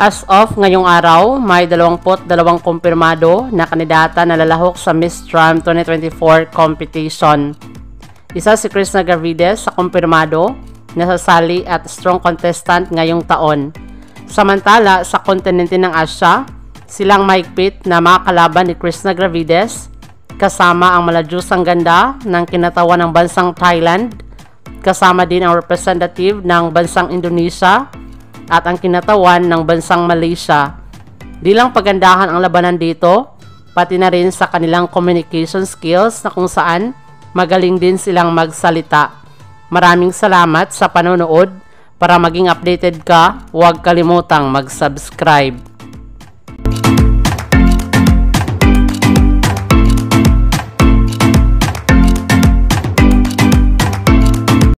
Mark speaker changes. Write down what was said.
Speaker 1: As of ngayong araw, may 22 kumpirmado na kandidata na lalahok sa Miss Tram 2024 competition. Isa si Chris Nagarvides sa kumpirmado na sasali at strong contestant ngayong taon. Samantala, sa kontinente ng Asya, silang mahigpit na mga kalaban ni Chris Nagarvides, kasama ang maladyusang ganda ng kinatawan ng bansang Thailand, kasama din ang representative ng bansang Indonesia, at ang kinatawan ng bansang Malaysia. Di lang pagandahan ang labanan dito, pati na rin sa kanilang communication skills na kung saan magaling din silang magsalita. Maraming salamat sa panonood. Para maging updated ka, huwag kalimutang mag-subscribe.